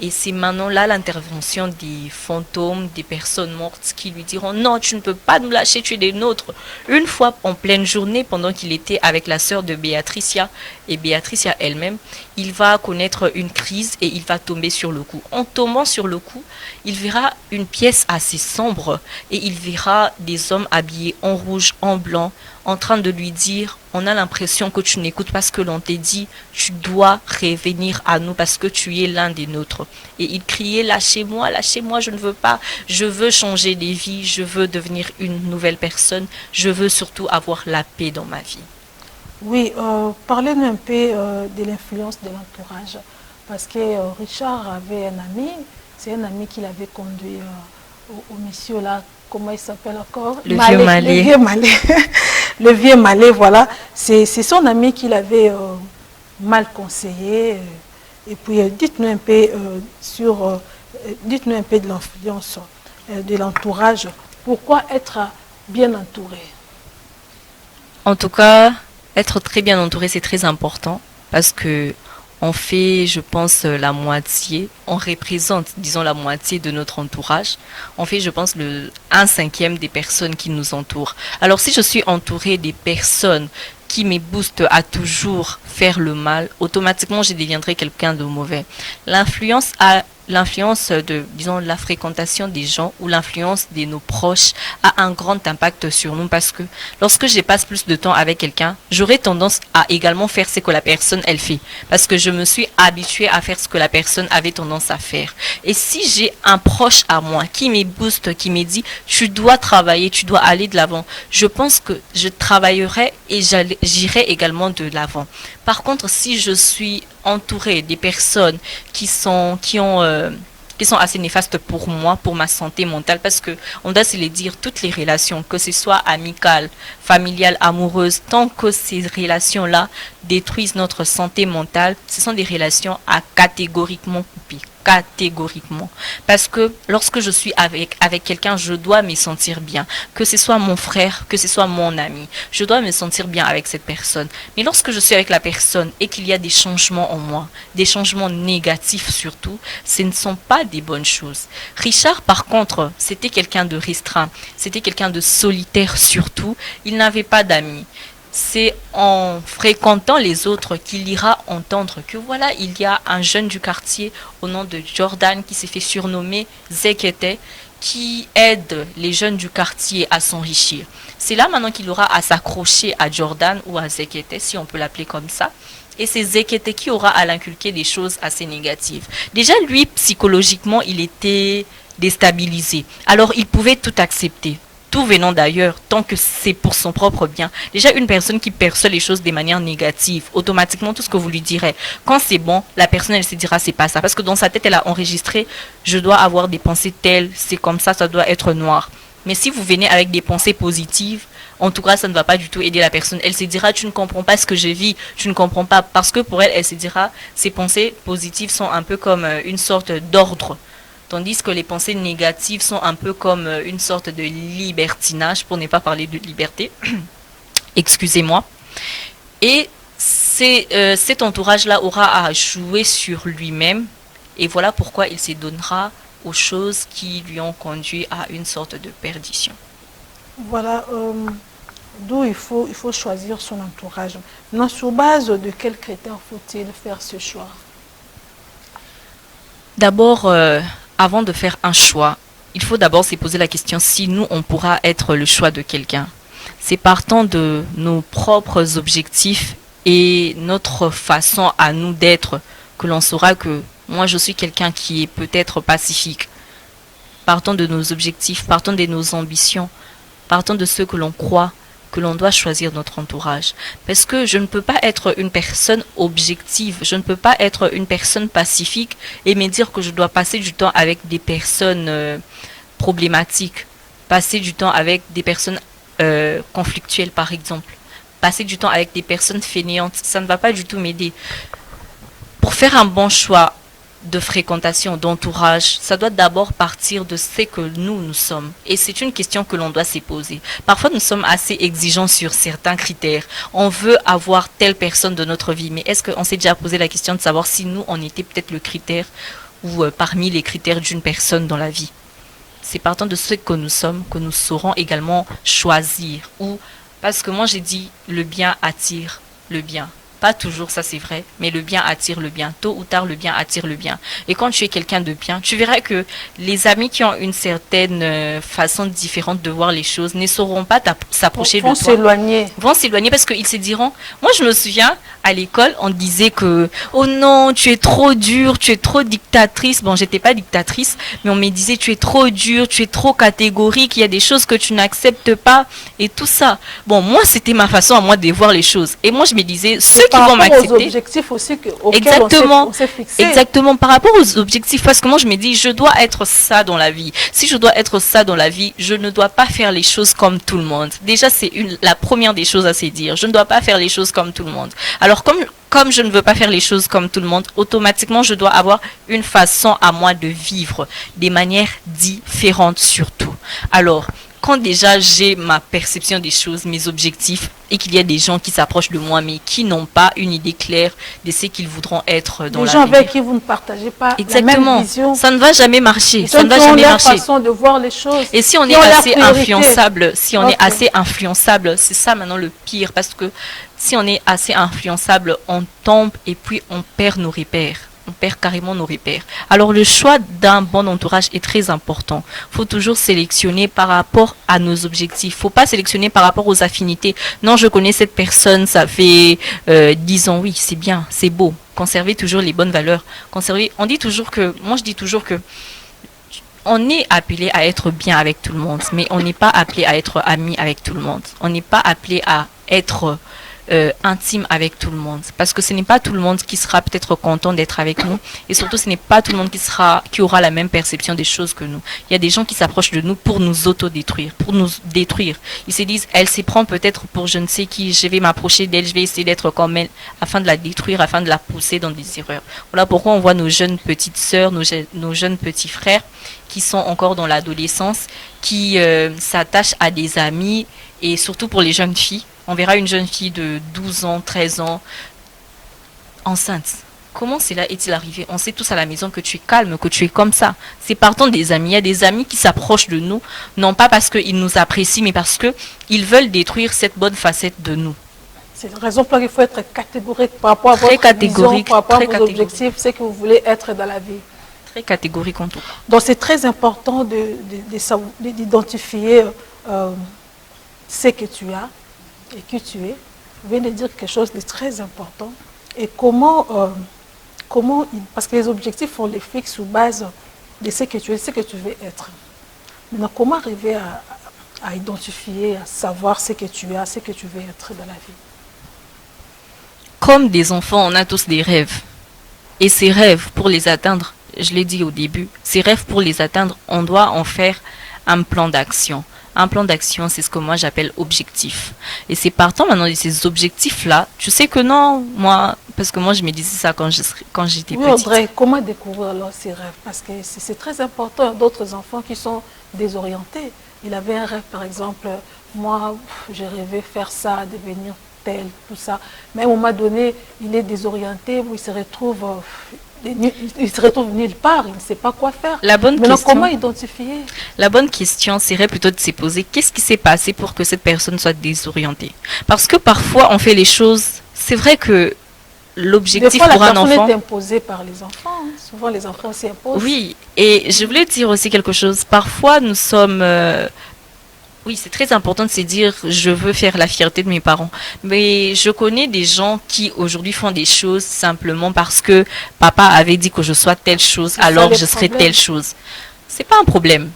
Et c'est maintenant là l'intervention des fantômes, des personnes mortes qui lui diront non, tu ne peux pas nous lâcher, tu es des nôtres. Une fois en pleine journée, pendant qu'il était avec la sœur de Béatricia et Béatricia elle-même, il va connaître une crise et il va tomber sur le coup. En tombant sur le coup, il verra une pièce assez sombre et il verra des hommes habillés en rouge, en blanc, en train de lui dire, on a l'impression que tu n'écoutes pas ce que l'on t'a dit, tu dois revenir à nous parce que tu es l'un des nôtres. Et il criait, lâchez-moi, je ne veux pas, je veux changer des vies, je veux devenir une nouvelle personne, je veux surtout avoir la paix dans ma vie. Oui, parlez-nous un peu de l'influence de l'entourage, parce que Richard avait un ami, c'est un ami qui l'avait conduit au monsieur là, comment il s'appelle encore? Le vieux Malais. Le vieux Malais. Le vieux Malais, voilà. C'est son ami qui l'avait mal conseillé. Et puis, dites-nous un peu dites-nous un peu de l'influence de l'entourage. Pourquoi être bien entouré? En tout cas, être très bien entouré, c'est très important parce que on fait, je pense, la moitié, on représente, disons, la moitié de notre entourage. On fait, je pense, 1/5 des personnes qui nous entourent. Alors, si je suis entourée des personnes qui me boostent à toujours faire le mal, automatiquement, je deviendrai quelqu'un de mauvais. L'influence de, disons, la fréquentation des gens ou l'influence de nos proches a un grand impact sur nous parce que lorsque je passe plus de temps avec quelqu'un, j'aurai tendance à également faire ce que la personne, elle fait. Parce que je me suis habituée à faire ce que la personne avait tendance à faire. Et si j'ai un proche à moi qui me booste, qui me dit, tu dois travailler, tu dois aller de l'avant, je pense que je travaillerai et j'irai également de l'avant. Par contre, si je suis entourée des personnes qui ont qui sont assez néfastes pour moi, pour ma santé mentale, parce que on doit se le dire, toutes les relations, que ce soit amicales, familiales, amoureuses, tant que ces relations-là détruisent notre santé mentale, ce sont des relations à catégoriquement couper. Catégoriquement. Parce que lorsque je suis avec quelqu'un, je dois me sentir bien. Que ce soit mon frère, que ce soit mon ami. Je dois me sentir bien avec cette personne. Mais lorsque je suis avec la personne et qu'il y a des changements en moi, des changements négatifs surtout, ce ne sont pas des bonnes choses. Richard, par contre, c'était quelqu'un de restreint. C'était quelqu'un de solitaire surtout. Il n'avait pas d'amis. C'est en fréquentant les autres qu'il ira entendre que voilà, il y a un jeune du quartier au nom de Jordan qui s'est fait surnommer Zekete, qui aide les jeunes du quartier à s'enrichir. C'est là maintenant qu'il aura à s'accrocher à Jordan ou à Zekete, si on peut l'appeler comme ça. Et c'est Zekete qui aura à l'inculquer des choses assez négatives. Déjà, lui, psychologiquement, il était déstabilisé. Alors, il pouvait tout accepter. Tout venant d'ailleurs, tant que c'est pour son propre bien. Déjà, une personne qui perçoit les choses de manière négative, automatiquement, tout ce que vous lui direz, quand c'est bon, la personne, elle se dira, c'est pas ça. Parce que dans sa tête, elle a enregistré, je dois avoir des pensées telles, c'est comme ça doit être noir. Mais si vous venez avec des pensées positives, en tout cas, ça ne va pas du tout aider la personne. Elle se dira, tu ne comprends pas ce que je vis, tu ne comprends pas. Parce que pour elle, elle se dira, ces pensées positives sont un peu comme une sorte d'ordre. Tandis que les pensées négatives sont un peu comme une sorte de libertinage, pour ne pas parler de liberté. Excusez-moi. Et cet entourage-là aura à jouer sur lui-même. Et voilà pourquoi il se donnera aux choses qui lui ont conduit à une sorte de perdition. Voilà, d'où il faut choisir son entourage. Maintenant, sur base de quels critères faut-il faire ce choix? D'abord, avant de faire un choix, il faut d'abord se poser la question si nous, on pourra être le choix de quelqu'un. C'est partant de nos propres objectifs et notre façon à nous d'être que l'on saura que moi, je suis quelqu'un qui est peut-être pacifique. Partant de nos objectifs, partant de nos ambitions, partant de ce que l'on croit, que l'on doit choisir notre entourage. Parce que je ne peux pas être une personne objective, je ne peux pas être une personne pacifique et me dire que je dois passer du temps avec des personnes problématiques, passer du temps avec des personnes conflictuelles par exemple, passer du temps avec des personnes fainéantes, ça ne va pas du tout m'aider. Pour faire un bon choix de fréquentation, d'entourage, ça doit d'abord partir de ce que nous sommes. Et c'est une question que l'on doit se poser. Parfois, nous sommes assez exigeants sur certains critères. On veut avoir telle personne de notre vie, mais est-ce qu'on s'est déjà posé la question de savoir si nous, on était peut-être le critère ou parmi les critères d'une personne dans la vie? C'est partant de ce que nous sommes que nous saurons également choisir. Ou parce que moi, j'ai dit, le bien attire le bien. Pas toujours, ça c'est vrai, mais le bien attire le bien. Tôt ou tard, le bien attire le bien. Et quand tu es quelqu'un de bien, tu verras que les amis qui ont une certaine façon différente de voir les choses ne sauront pas s'approcher de toi. Vont s'éloigner parce qu'ils se diront, moi je me souviens, à l'école, on disait que, oh non, tu es trop dure, tu es trop dictatrice. Bon, j'étais pas dictatrice, mais on me disait, tu es trop dure, tu es trop catégorique, il y a des choses que tu n'acceptes pas et tout ça. Bon, moi, c'était ma façon à moi de voir les choses. Et moi, je me disais, ceux qui vont m'accepter. Aux objectifs aussi exactement, on s'est fixé. Exactement, par rapport aux objectifs, parce que moi, je me dis, je dois être ça dans la vie. Si je dois être ça dans la vie, je ne dois pas faire les choses comme tout le monde. Déjà, c'est la première des choses à se dire. Je ne dois pas faire les choses comme tout le monde. Alors, comme je ne veux pas faire les choses comme tout le monde, automatiquement, je dois avoir une façon à moi de vivre, des manières différentes surtout. Alors, quand déjà j'ai ma perception des choses, mes objectifs, et qu'il y a des gens qui s'approchent de moi, mais qui n'ont pas une idée claire de ce qu'ils voudront être dans la vie. Des gens avec qui vous ne partagez pas la même vision. Ça ne va jamais marcher. Ça ne va jamais marcher. Façon de voir les choses. Et si on est assez influençable, c'est ça maintenant le pire, parce que si on est assez influençable, on tombe et puis on perd nos repères. On perd carrément nos repères. Alors le choix d'un bon entourage est très important. Il faut toujours sélectionner par rapport à nos objectifs. Il ne faut pas sélectionner par rapport aux affinités. Non, je connais cette personne, ça fait 10 ans. Oui, c'est bien, c'est beau. Conserver toujours les bonnes valeurs. On dit toujours que, moi je dis toujours que on est appelé à être bien avec tout le monde, mais on n'est pas appelé à être ami avec tout le monde. On n'est pas appelé à être intime avec tout le monde. Parce que ce n'est pas tout le monde qui sera peut-être content d'être avec nous. Et surtout, ce n'est pas tout le monde qui aura la même perception des choses que nous. Il y a des gens qui s'approchent de nous pour nous autodétruire, pour nous détruire. Ils se disent, elle s'y prend peut-être pour je ne sais qui, je vais m'approcher d'elle, je vais essayer d'être comme elle, afin de la détruire, afin de la pousser dans des erreurs. Voilà pourquoi on voit nos jeunes petites sœurs, nos jeunes petits frères qui sont encore dans l'adolescence, qui s'attachent à des amis, et surtout pour les jeunes filles. On verra une jeune fille de 12 ans, 13 ans, enceinte. Comment cela est-il arrivé? On sait tous à la maison que tu es calme, que tu es comme ça. C'est partant des amis. Il y a des amis qui s'approchent de nous, non pas parce qu'ils nous apprécient, mais parce qu'ils veulent détruire cette bonne facette de nous. C'est la raison pour laquelle il faut être catégorique par rapport à votre vision, par rapport à vos objectifs, c'est que vous voulez être dans la vie. Très catégorique en tout cas. Donc c'est très important d'identifier ce que tu as et qui tu es. Vous venez de dire quelque chose de très important. Et parce que les objectifs, on les fixe sur base de ce que tu es, ce que tu veux être. Maintenant, comment arriver à identifier, à savoir ce que tu as, ce que tu veux être dans la vie? Comme des enfants, on a tous des rêves. Et ces rêves, pour les atteindre, je l'ai dit au début, ces rêves, pour les atteindre, on doit en faire un plan d'action. Un plan d'action, c'est ce que moi j'appelle objectif. Et c'est partant maintenant de ces objectifs-là. Tu sais que non, moi, parce que moi je me disais ça quand j'étais petite. Audrey, comment découvrir alors ces rêves? Parce que c'est très important. Il y a d'autres enfants qui sont désorientés. Il avait un rêve, par exemple, moi, j'ai rêvé faire ça, devenir tel, tout ça. Mais à un moment donné, il est désorienté, il se retrouve nulle part, il ne sait pas quoi faire. Maintenant, comment identifier? La bonne question serait plutôt de se poser qu'est-ce qui s'est passé pour que cette personne soit désorientée? Parce que parfois, on fait les choses, c'est vrai que l'objectif pour un enfant... la personne est imposée par les enfants. Hein. Souvent, les enfants s'y imposent. Oui, et je voulais dire aussi quelque chose. Parfois, nous sommes... Oui, c'est très important de se dire, je veux faire la fierté de mes parents. Mais je connais des gens qui aujourd'hui font des choses simplement parce que papa avait dit que je sois telle chose, alors je serai telle chose. C'est pas un problème.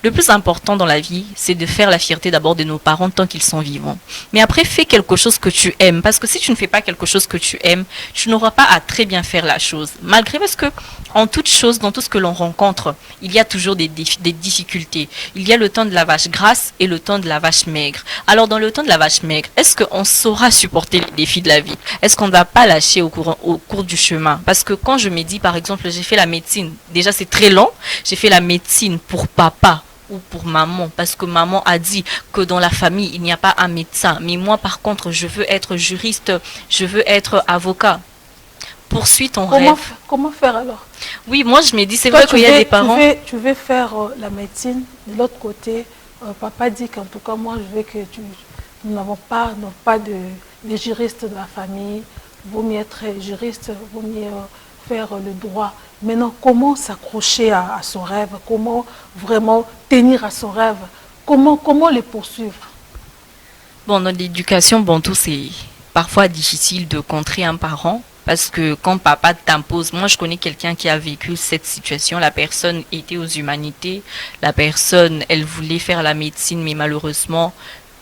Le plus important dans la vie, c'est de faire la fierté d'abord de nos parents tant qu'ils sont vivants. Mais après, fais quelque chose que tu aimes. Parce que si tu ne fais pas quelque chose que tu aimes, tu n'auras pas à très bien faire la chose. Malgré parce que, en toute chose, dans tout ce que l'on rencontre, il y a toujours des difficultés. Il y a le temps de la vache grasse et le temps de la vache maigre. Alors, dans le temps de la vache maigre, est-ce qu'on saura supporter les défis de la vie? Est-ce qu'on ne va pas lâcher au cours du chemin? Parce que quand je me dis, par exemple, j'ai fait la médecine, déjà c'est très long, j'ai fait la médecine pour papa ou pour maman, parce que maman a dit que dans la famille, il n'y a pas un médecin. Mais moi, par contre, je veux être juriste, je veux être avocat. Poursuis ton rêve. Comment faire alors? Oui, moi, je me dis, c'est vrai qu'il y a des parents... Tu veux faire la médecine. De l'autre côté, papa dit qu'en tout cas, moi, je veux que nous n'avons pas de juristes de la famille. Vaut mieux être juriste, vaut mieux faire le droit. Maintenant, comment s'accrocher à son rêve? Comment vraiment tenir à son rêve? Comment le poursuivre? Bon, dans l'éducation, bon, tout c'est parfois difficile de contrer un parent. Parce que quand papa t'impose, moi je connais quelqu'un qui a vécu cette situation, la personne était aux humanités, la personne, elle voulait faire la médecine, mais malheureusement,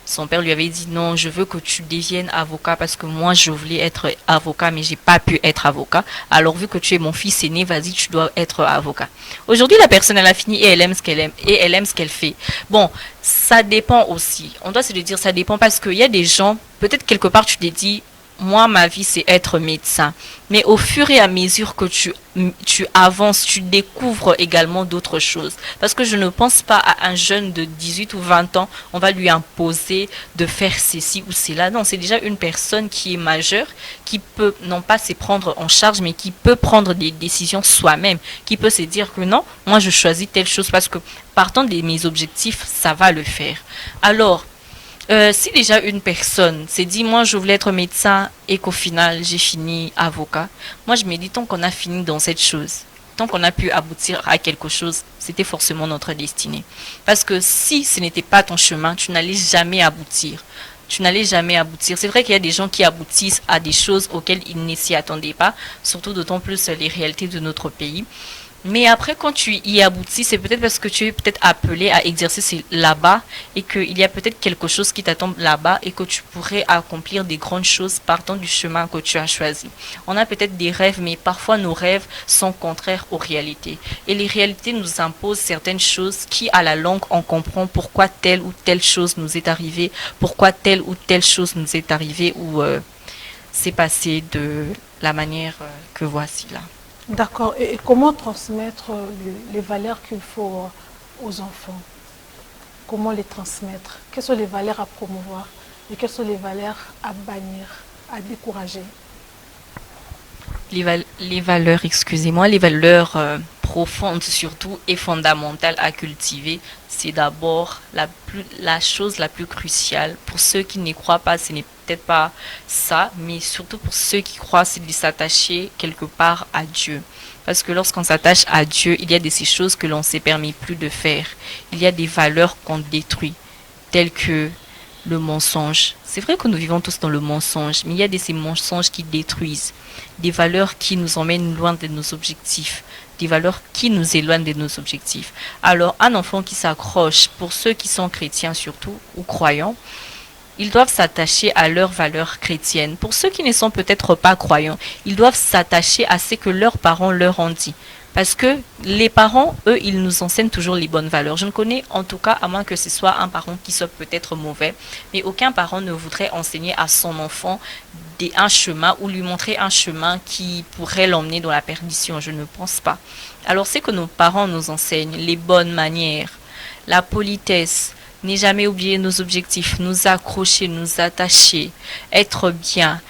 son père lui avait dit non, je veux que tu deviennes avocat parce que moi je voulais être avocat mais j'ai pas pu être avocat. Alors vu que tu es mon fils aîné, vas-y, tu dois être avocat. Aujourd'hui la personne elle a fini et elle aime ce qu'elle aime et elle aime ce qu'elle fait. Bon, ça dépend aussi. On doit se le dire, ça dépend parce qu'il y a des gens, peut-être quelque part tu t'es dit moi, ma vie, c'est être médecin. Mais au fur et à mesure que tu avances, tu découvres également d'autres choses. Parce que je ne pense pas à un jeune de 18 ou 20 ans, on va lui imposer de faire ceci ou cela. Non, c'est déjà une personne qui est majeure, qui peut non pas se prendre en charge, mais qui peut prendre des décisions soi-même, qui peut se dire que non, moi, je choisis telle chose parce que partant de mes objectifs, ça va le faire. Alors, si déjà une personne s'est dit, moi je voulais être médecin et qu'au final j'ai fini avocat, moi je me dis, tant qu'on a fini dans cette chose, tant qu'on a pu aboutir à quelque chose, c'était forcément notre destinée. Parce que si ce n'était pas ton chemin, tu n'allais jamais aboutir. Tu n'allais jamais aboutir. C'est vrai qu'il y a des gens qui aboutissent à des choses auxquelles ils ne s'y attendaient pas, surtout d'autant plus les réalités de notre pays. Mais après, quand tu y aboutis, c'est peut-être parce que tu es peut-être appelé à exercer là-bas et qu'il y a peut-être quelque chose qui t'attend là-bas et que tu pourrais accomplir des grandes choses partant du chemin que tu as choisi. On a peut-être des rêves, mais parfois nos rêves sont contraires aux réalités. Et les réalités nous imposent certaines choses qui, à la longue, on comprend pourquoi telle ou telle chose nous est arrivée, pourquoi telle ou telle chose nous est arrivée ou c'est passé de la manière que voici là. D'accord. Et comment transmettre les valeurs qu'il faut aux enfants? Comment les transmettre? Quelles sont les valeurs à promouvoir et quelles sont les valeurs à bannir, à décourager? Les valeurs, excusez-moi, les valeurs profondes surtout et fondamentales à cultiver, c'est d'abord la chose la plus cruciale. Pour ceux qui n'y croient pas, ce n'est peut-être pas ça, mais surtout pour ceux qui croient, c'est de s'attacher quelque part à Dieu. Parce que lorsqu'on s'attache à Dieu, il y a de ces choses que l'on ne s'est permis plus de faire. Il y a des valeurs qu'on détruit, telles que le mensonge. C'est vrai que nous vivons tous dans le mensonge, mais il y a de ces mensonges qui détruisent, des valeurs qui nous emmènent loin de nos objectifs, des valeurs qui nous éloignent de nos objectifs. Alors, un enfant qui s'accroche, pour ceux qui sont chrétiens surtout, ou croyants, ils doivent s'attacher à leurs valeurs chrétiennes. Pour ceux qui ne sont peut-être pas croyants, ils doivent s'attacher à ce que leurs parents leur ont dit. Parce que les parents, eux, ils nous enseignent toujours les bonnes valeurs. Je ne connais en tout cas, à moins que ce soit un parent qui soit peut-être mauvais, mais aucun parent ne voudrait enseigner à son enfant un chemin ou lui montrer un chemin qui pourrait l'emmener dans la perdition. Je ne pense pas. Alors c'est que nos parents nous enseignent les bonnes manières, la politesse, ne jamais oublier nos objectifs, nous accrocher, nous attacher, être bien,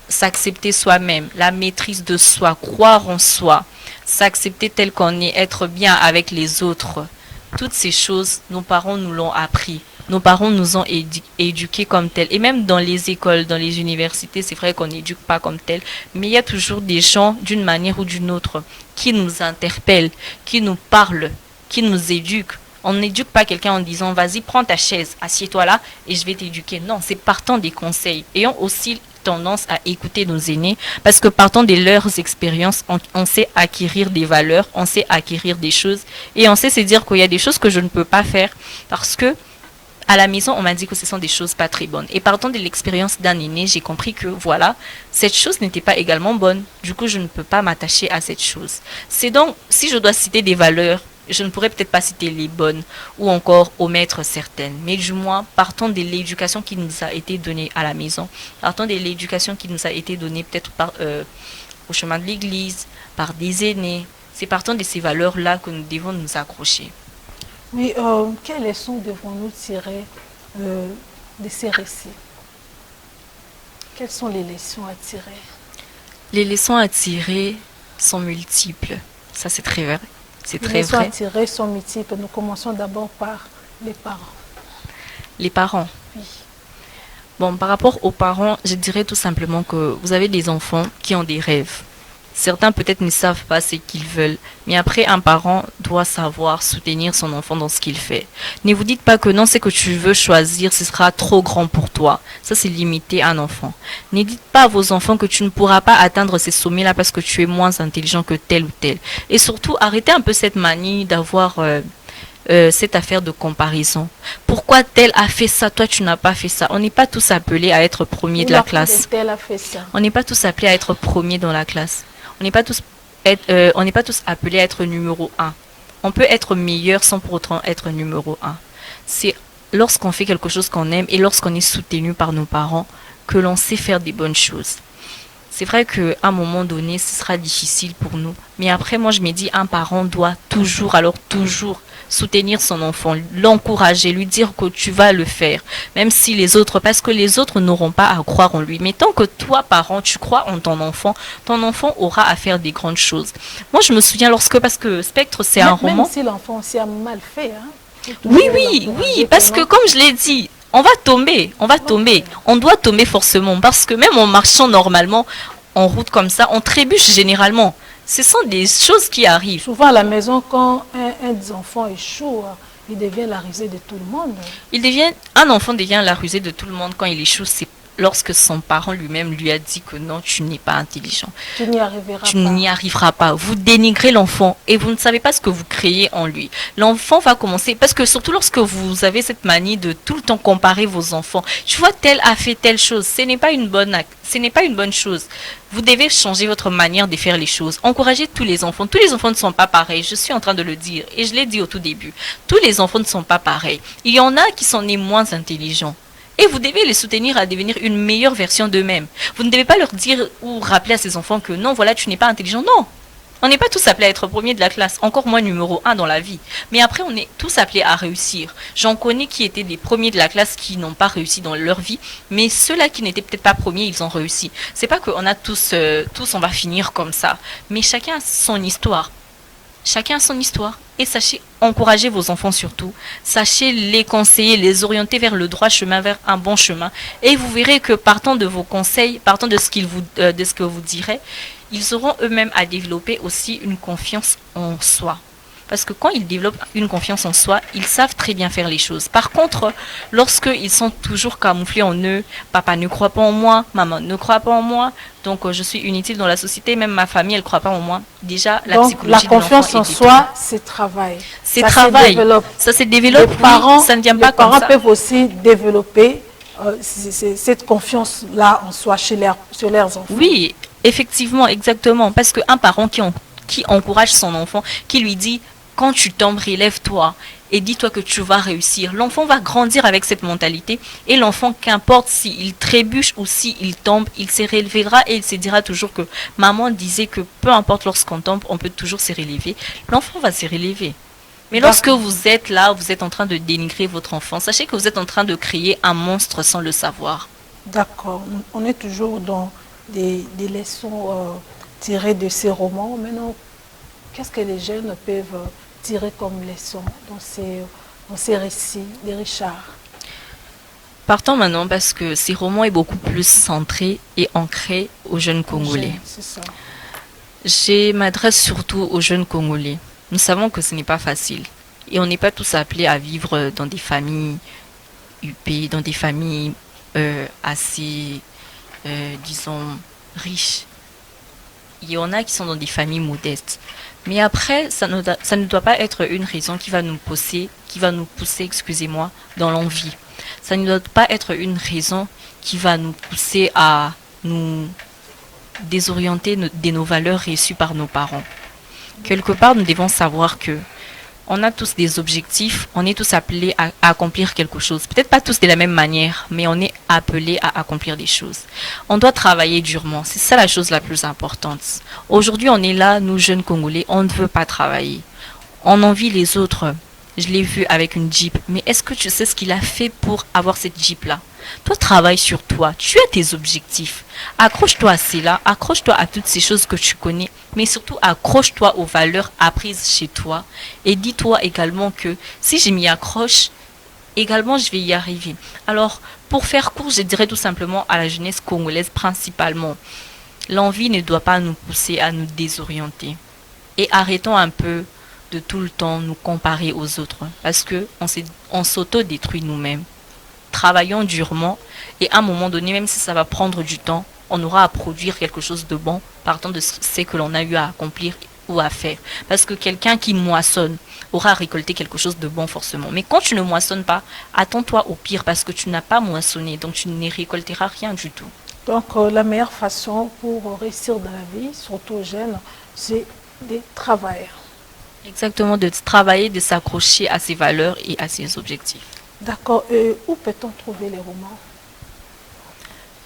s'accepter soi-même, la maîtrise de soi, croire en soi, s'accepter tel qu'on est, être bien avec les autres. Toutes ces choses, nos parents nous l'ont appris. Nos parents nous ont éduqués comme tels. Et même dans les écoles, dans les universités, c'est vrai qu'on n'éduque pas comme tel. Mais il y a toujours des gens, d'une manière ou d'une autre, qui nous interpellent, qui nous parlent, qui nous éduquent. On n'éduque pas quelqu'un en disant vas-y prends ta chaise, assieds-toi là et je vais t'éduquer. Non, c'est partant des conseils. Ayons aussi tendance à écouter nos aînés parce que partant de leurs expériences, on sait acquérir des valeurs, on sait acquérir des choses et on sait se dire qu'il y a des choses que je ne peux pas faire parce que à la maison, on m'a dit que ce sont des choses pas très bonnes. Et partant de l'expérience d'un aîné, j'ai compris que voilà, cette chose n'était pas également bonne. Du coup, je ne peux pas m'attacher à cette chose. C'est donc, si je dois citer des valeurs, je ne pourrais peut-être pas citer les bonnes ou encore omettre certaines. Mais du moins, partons de l'éducation qui nous a été donnée à la maison. Partons de l'éducation qui nous a été donnée peut-être au chemin de l'église, par des aînés. C'est partant de ces valeurs-là que nous devons nous accrocher. Oui, quelles leçons devons-nous tirer de ces récits? Quelles sont les leçons à tirer? Les leçons à tirer sont multiples. Ça, c'est très vrai. C'est très vrai. Les leçons à tirer sont multiples. Nous commençons d'abord par les parents. Les parents? Oui. Bon, par rapport aux parents, je dirais tout simplement que vous avez des enfants qui ont des rêves. Certains peut-être ne savent pas ce qu'ils veulent, mais après un parent doit savoir soutenir son enfant dans ce qu'il fait. Ne vous dites pas que non, ce que tu veux choisir, ce sera trop grand pour toi. Ça, c'est limiter un enfant. Ne dites pas à vos enfants que tu ne pourras pas atteindre ces sommets-là parce que tu es moins intelligent que tel ou tel. Et surtout, arrêtez un peu cette manie d'avoir cette affaire de comparaison. Pourquoi tel a fait ça, toi tu n'as pas fait ça? On n'est pas tous appelés à être premiers de la classe. Tel a fait ça. On n'est pas tous appelés à être premiers dans la classe. On n'est pas tous appelés à être numéro 1. On peut être meilleur sans pour autant être numéro 1. C'est lorsqu'on fait quelque chose qu'on aime et lorsqu'on est soutenu par nos parents que l'on sait faire des bonnes choses. C'est vrai qu'à un moment donné, ce sera difficile pour nous. Mais après, moi, je me dis, un parent doit toujours soutenir son enfant, l'encourager, lui dire que tu vas le faire. Même si les autres, parce que les autres n'auront pas à croire en lui. Mais tant que toi, parent, tu crois en ton enfant aura à faire des grandes choses. Moi, je me souviens parce que Spectre, c'est un roman. Même si l'enfant aussi a mal fait. Hein, oui, parce que comme je l'ai dit, on va tomber. On doit tomber forcément parce que même en marchant normalement, en route comme ça, on trébuche généralement. Ce sont des choses qui arrivent. Souvent à la maison, quand un des enfants échoue, il devient la risée de tout le monde. Un enfant devient la risée de tout le monde quand il échoue. lorsque son parent lui-même lui a dit que non, tu n'es pas intelligent. Tu n'y arriveras Tu pas. n'y arriveras pas. Vous dénigrez l'enfant et vous ne savez pas ce que vous créez en lui. L'enfant va commencer, parce que surtout lorsque vous avez cette manie de tout le temps comparer vos enfants. Tu vois, tel a fait telle chose. Ce n'est pas une bonne chose. Vous devez changer votre manière de faire les choses. Encouragez tous les enfants. Tous les enfants ne sont pas pareils. Je suis en train de le dire et je l'ai dit au tout début. Tous les enfants ne sont pas pareils. Il y en a qui sont nés moins intelligents. Et vous devez les soutenir à devenir une meilleure version d'eux-mêmes. Vous ne devez pas leur dire ou rappeler à ces enfants que non, voilà, tu n'es pas intelligent. Non. On n'est pas tous appelés à être premier de la classe, encore moins numéro 1 dans la vie. Mais après, on est tous appelés à réussir. J'en connais qui étaient des premiers de la classe qui n'ont pas réussi dans leur vie, mais ceux-là qui n'étaient peut-être pas premiers, ils ont réussi. C'est pas qu'on a tous, on va finir comme ça. Mais chacun a son histoire. Chacun a son histoire. Et sachez encourager vos enfants surtout. Sachez les conseiller, les orienter vers le droit chemin, vers un bon chemin. Et vous verrez que partant de vos conseils, partant de ce que vous direz, ils auront eux-mêmes à développer aussi une confiance en soi. Parce que quand ils développent une confiance en soi, ils savent très bien faire les choses. Par contre, lorsqu'ils sont toujours camouflés en eux, papa ne croit pas en moi, maman ne croit pas en moi, donc je suis inutile dans la société, même ma famille, elle ne croit pas en moi. Déjà, la psychologie la confiance en soi, c'est travail. C'est travail. Ça se développe, oui, ça ne vient pas comme ça. Les parents peuvent aussi développer cette confiance-là en soi chez leurs enfants. Oui, effectivement, exactement. Parce qu'un parent qui encourage son enfant, qui lui dit quand tu tombes, relève-toi et dis-toi que tu vas réussir. L'enfant va grandir avec cette mentalité et l'enfant, qu'importe s'il trébuche ou s'il tombe, il se relèvera et il se dira toujours que maman disait que peu importe lorsqu'on tombe, on peut toujours se relever. L'enfant va se relever. Mais lorsque vous êtes là, vous êtes en train de dénigrer votre enfant, sachez que vous êtes en train de créer un monstre sans le savoir. D'accord. On est toujours dans des leçons tirées de ces romans. Maintenant, qu'est-ce que les jeunes peuvent tirer comme leçon dans ces récits de Richard? Partons maintenant parce que ces romans est beaucoup plus centré et ancré aux jeunes Congolais. C'est ça. Je m'adresse surtout aux jeunes Congolais. Nous savons que ce n'est pas facile. Et on n'est pas tous appelés à vivre dans des familles huppées, dans des familles assez, disons, riches. Il y en a qui sont dans des familles modestes. Mais après, ça ne doit pas être une raison qui va nous pousser, excusez-moi, dans l'envie. Ça ne doit pas être une raison qui va nous pousser à nous désorienter de nos valeurs reçues par nos parents. Quelque part, nous devons savoir que on a tous des objectifs, on est tous appelés à accomplir quelque chose. Peut-être pas tous de la même manière, mais on est appelés à accomplir des choses. On doit travailler durement, c'est ça la chose la plus importante. Aujourd'hui, on est là, nous jeunes Congolais, on ne veut pas travailler. On envie les autres. Je l'ai vu avec une Jeep, mais est-ce que tu sais ce qu'il a fait pour avoir cette Jeep-là? Toi, travaille sur toi, tu as tes objectifs. Accroche-toi à cela, accroche-toi à toutes ces choses que tu connais, mais surtout accroche-toi aux valeurs apprises chez toi. Et dis-toi également que si je m'y accroche, également je vais y arriver. Alors, pour faire court, je dirais tout simplement à la jeunesse congolaise principalement, l'envie ne doit pas nous pousser à nous désorienter. Et arrêtons un peu de tout le temps nous comparer aux autres, parce qu'on s'auto-détruit nous-mêmes. Travaillons durement et à un moment donné, même si ça va prendre du temps, on aura à produire quelque chose de bon partant de ce que l'on a eu à accomplir ou à faire. Parce que quelqu'un qui moissonne aura à récolter quelque chose de bon forcément. Mais quand tu ne moissonnes pas, attends-toi au pire parce que tu n'as pas moissonné, donc tu ne récolteras rien du tout. Donc la meilleure façon pour réussir dans la vie, surtout aux jeunes, c'est de travailler. Exactement, de travailler, de s'accrocher à ses valeurs et à ses objectifs. D'accord. Où peut-on trouver les romans?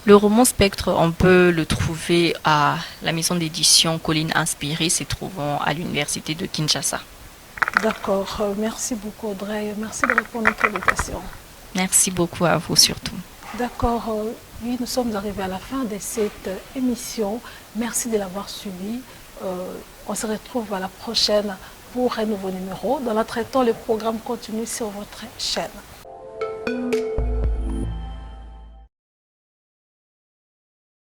Le roman Spectre, on peut le trouver à la maison d'édition Colline Inspirée, se trouvant à l'université de Kinshasa. D'accord. Merci beaucoup Audrey. Merci de répondre à notre invitation. Merci beaucoup à vous surtout. D'accord. Oui, nous sommes arrivés à la fin de cette émission. Merci de l'avoir suivi. On se retrouve à la prochaine pour un nouveau numéro. Dans l'entretemps, le programme continue sur votre chaîne.